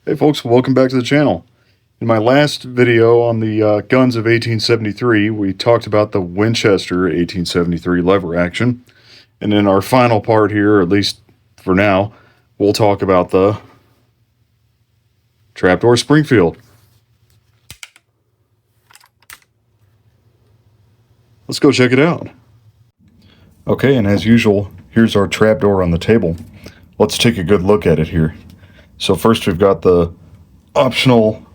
Hey folks, welcome back to the channel. In my last video on the guns of 1873, we talked about the Winchester 1873 lever action. And in our final part here, at least for now, we'll talk about the Trapdoor Springfield. Let's go check it out. Okay, and as usual, here's our trapdoor on the table. Let's take a good look at it here. So first we've got the optional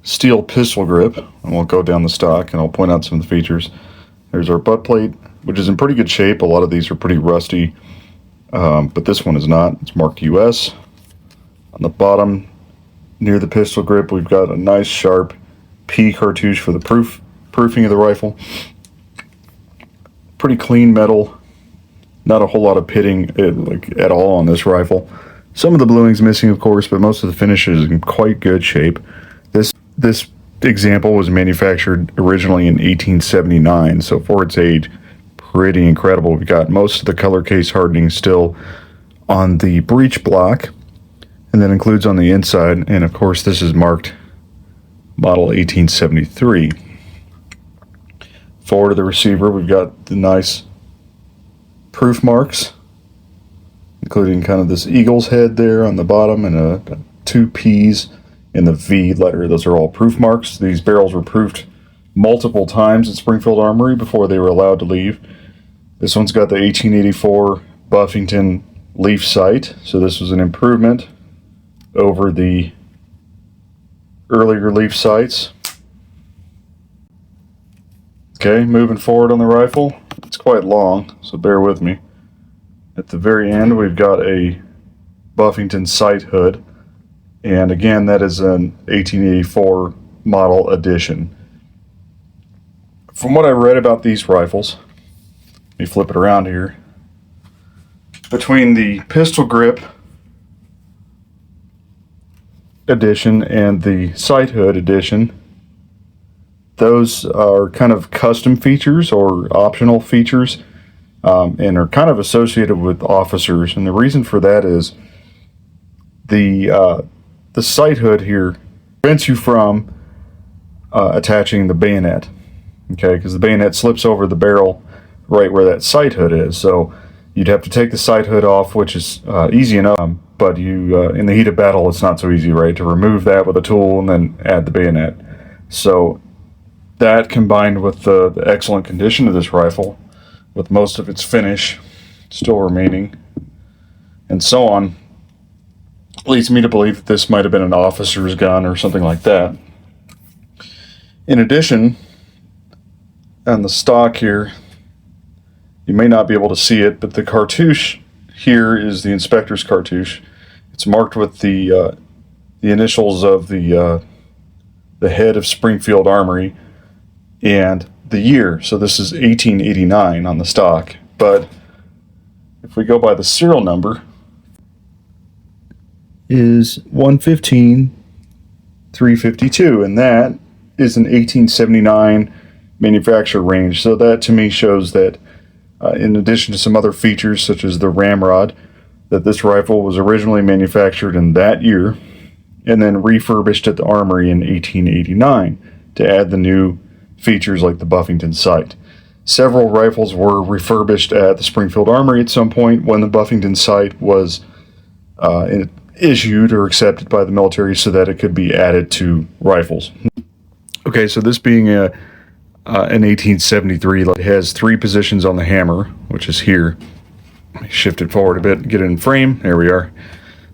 steel pistol grip, and we'll go down the stock and I'll point out some of the features. There's our butt plate, which is in pretty good shape. A lot of these are pretty rusty, but this one is not. It's marked US. On the bottom, near the pistol grip, we've got a nice sharp P cartouche for the proofing of the rifle. Pretty clean metal. Not a whole lot of pitting at all on this rifle. Some of the bluing's missing, of course, but most of the finish is in quite good shape. This example was manufactured originally in 1879, so for its age, pretty incredible. We've got most of the color case hardening still on the breech block, and that includes on the inside, and of course this is marked model 1873. Forward of the receiver, we've got the nice proof marks, including kind of this eagle's head there on the bottom and two P's in the V letter. Those are all proof marks. These barrels were proofed multiple times at Springfield Armory before they were allowed to leave. This one's got the 1884 Buffington leaf sight, so this was an improvement over the earlier leaf sights. Okay, moving forward on the rifle. It's quite long, so bear with me. At the very end, we've got a Buffington sight hood, and again, that is an 1884 model edition. From what I read about these rifles, let me flip it around here. Between the pistol grip edition and the sight hood edition, those are kind of custom features or optional features, and are kind of associated with officers. And the reason for that is the sight hood here prevents you from attaching the bayonet, okay, because the bayonet slips over the barrel right where that sight hood is. So you'd have to take the sight hood off, which is easy enough, but you in the heat of battle it's not so easy, right, to remove that with a tool and then add the bayonet. So that, combined with the excellent condition of this rifle, with most of its finish still remaining, and so on, leads me to believe that this might have been an officer's gun or something like that. In addition, on the stock here, you may not be able to see it, but the cartouche here is the inspector's cartouche. It's marked with the initials of the head of Springfield Armory and the year. So this is 1889 on the stock, but if we go by the serial number, is 115352, and that is an 1879 manufacture range. So that to me shows that in addition to some other features such as the ramrod, that this rifle was originally manufactured in that year and then refurbished at the Armory in 1889 to add the new features like the Buffington sight. Several rifles were refurbished at the Springfield Armory at some point when the Buffington sight was issued or accepted by the military so that it could be added to rifles. Okay, so this being an 1873, it has three positions on the hammer, which is here. Let me shift it forward a bit and get it in frame. There we are.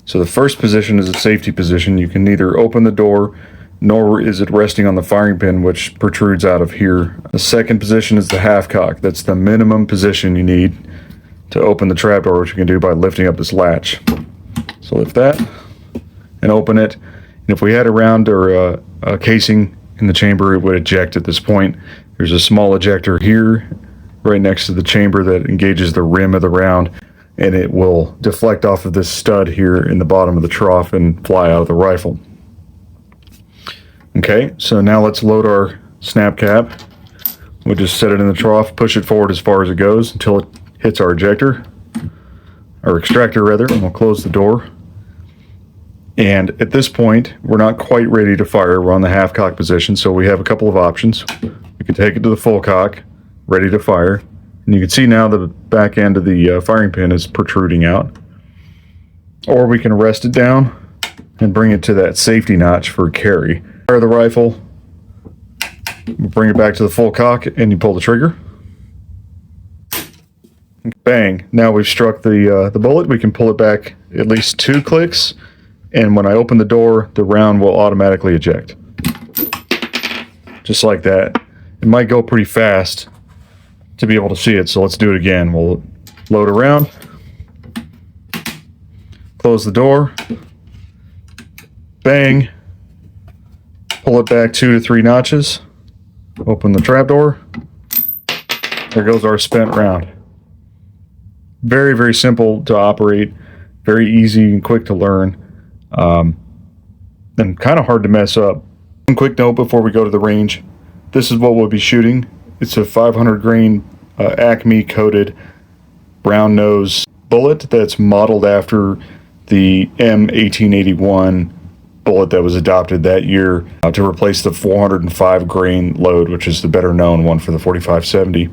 So the first position is a safety position. You can neither open the door nor is it resting on the firing pin, which protrudes out of here. The second position is the half cock. That's the minimum position you need to open the trapdoor, which you can do by lifting up this latch. So lift that and open it. And if we had a round or a casing in the chamber, it would eject at this point. There's a small ejector here right next to the chamber that engages the rim of the round, and it will deflect off of this stud here in the bottom of the trough and fly out of the rifle. Okay, so now let's load our snap cap. We'll just set it in the trough, push it forward as far as it goes until it hits our ejector, or extractor rather, and we'll close the door. And at this point, we're not quite ready to fire. We're on the half cock position, so we have a couple of options. We can take it to the full cock, ready to fire. And you can see now the back end of the firing pin is protruding out. Or we can rest it down and bring it to that safety notch for carry. Fire the rifle, bring it back to the full cock, and you pull the trigger. Bang! Now we've struck the bullet. We can pull it back at least 2 clicks, and when I open the door, the round will automatically eject. Just like that. It might go pretty fast to be able to see it, so let's do it again. We'll load a round, close the door, bang, pull it back 2 to 3 notches, open the trapdoor, there goes our spent round. Very, very simple to operate, very easy and quick to learn, and kind of hard to mess up. One quick note before we go to the range. This is what we'll be shooting. It's a 500 grain Acme coated round nose bullet that's modeled after the M1881 bullet that was adopted that year to replace the 405 grain load, which is the better known one for the 4570.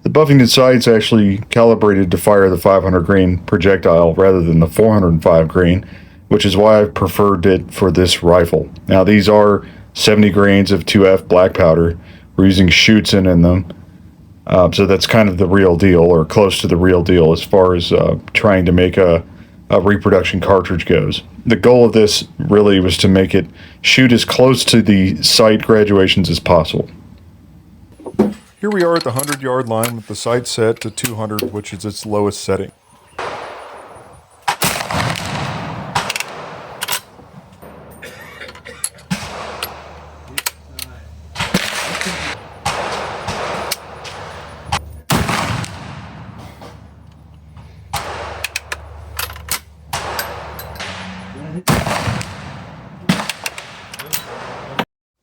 The Buffington sights actually calibrated to fire the 500 grain projectile rather than the 405 grain, which is why I preferred it for this rifle. Now these are 70 grains of 2F black powder. We're using Schutzen in them. So that's kind of the real deal, or close to the real deal as far as trying to make a reproduction cartridge goes. The goal of this really was to make it shoot as close to the sight graduations as possible. Here we are at the 100-yard line with the sight set to 200, which is its lowest setting.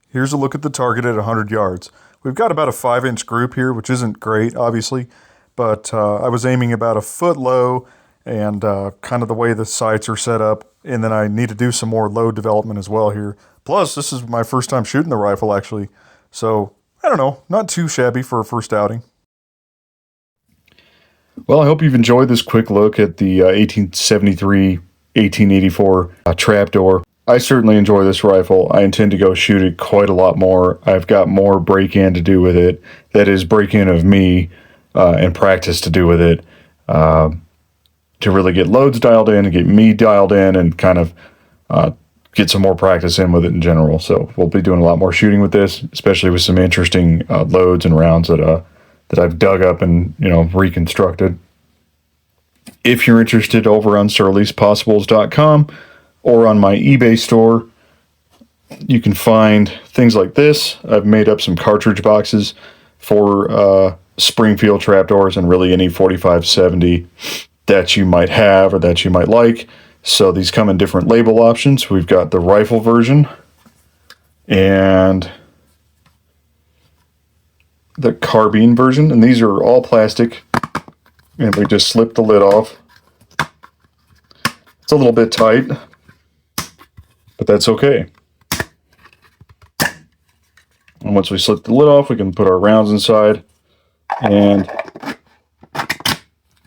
Here's a look at the target at 100 yards. We've got about a 5-inch group here, which isn't great, obviously, but I was aiming about a foot low and kind of the way the sights are set up, and then I need to do some more load development as well here. Plus, this is my first time shooting the rifle, actually, so I don't know, not too shabby for a first outing. Well, I hope you've enjoyed this quick look at the 1873-1884 Trapdoor. I certainly enjoy this rifle. I intend to go shoot it quite a lot more. I've got more break-in to do with it. That is, break-in of me and practice to do with it to really get loads dialed in and get me dialed in and kind of get some more practice in with it in general. So we'll be doing a lot more shooting with this, especially with some interesting loads and rounds that I've dug up and reconstructed. If you're interested, over on surlyspossibles.com or on my eBay store, you can find things like this. I've made up some cartridge boxes for Springfield trapdoors and really any 4570 that you might have or that you might like. So these come in different label options. We've got the rifle version and the carbine version, and these are all plastic, and we just slip the lid off. It's a little bit tight, but that's okay. And once we slip the lid off, we can put our rounds inside and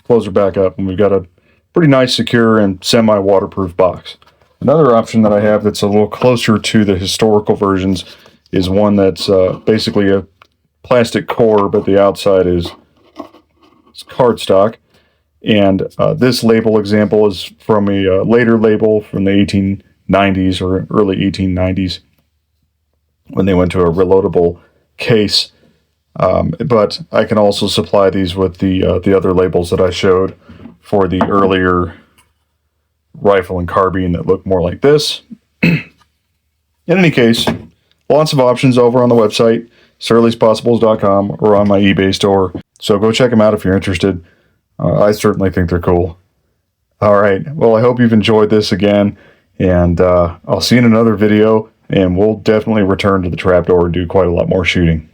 close her back up, and we've got a pretty nice, secure, and semi-waterproof box. Another option that I have that's a little closer to the historical versions is one that's basically a plastic core, but the outside is cardstock. And this label example is from a later label from the 1890s or early 1890s when they went to a reloadable case. But I can also supply these with the other labels that I showed for the earlier rifle and carbine that look more like this. In any case, lots of options over on the website, surlyspossibles.com, or on my eBay store. So go check them out if you're interested. I certainly think they're cool. All right. Well, I hope you've enjoyed this again, and I'll see you in another video, and we'll definitely return to the Trapdoor and do quite a lot more shooting.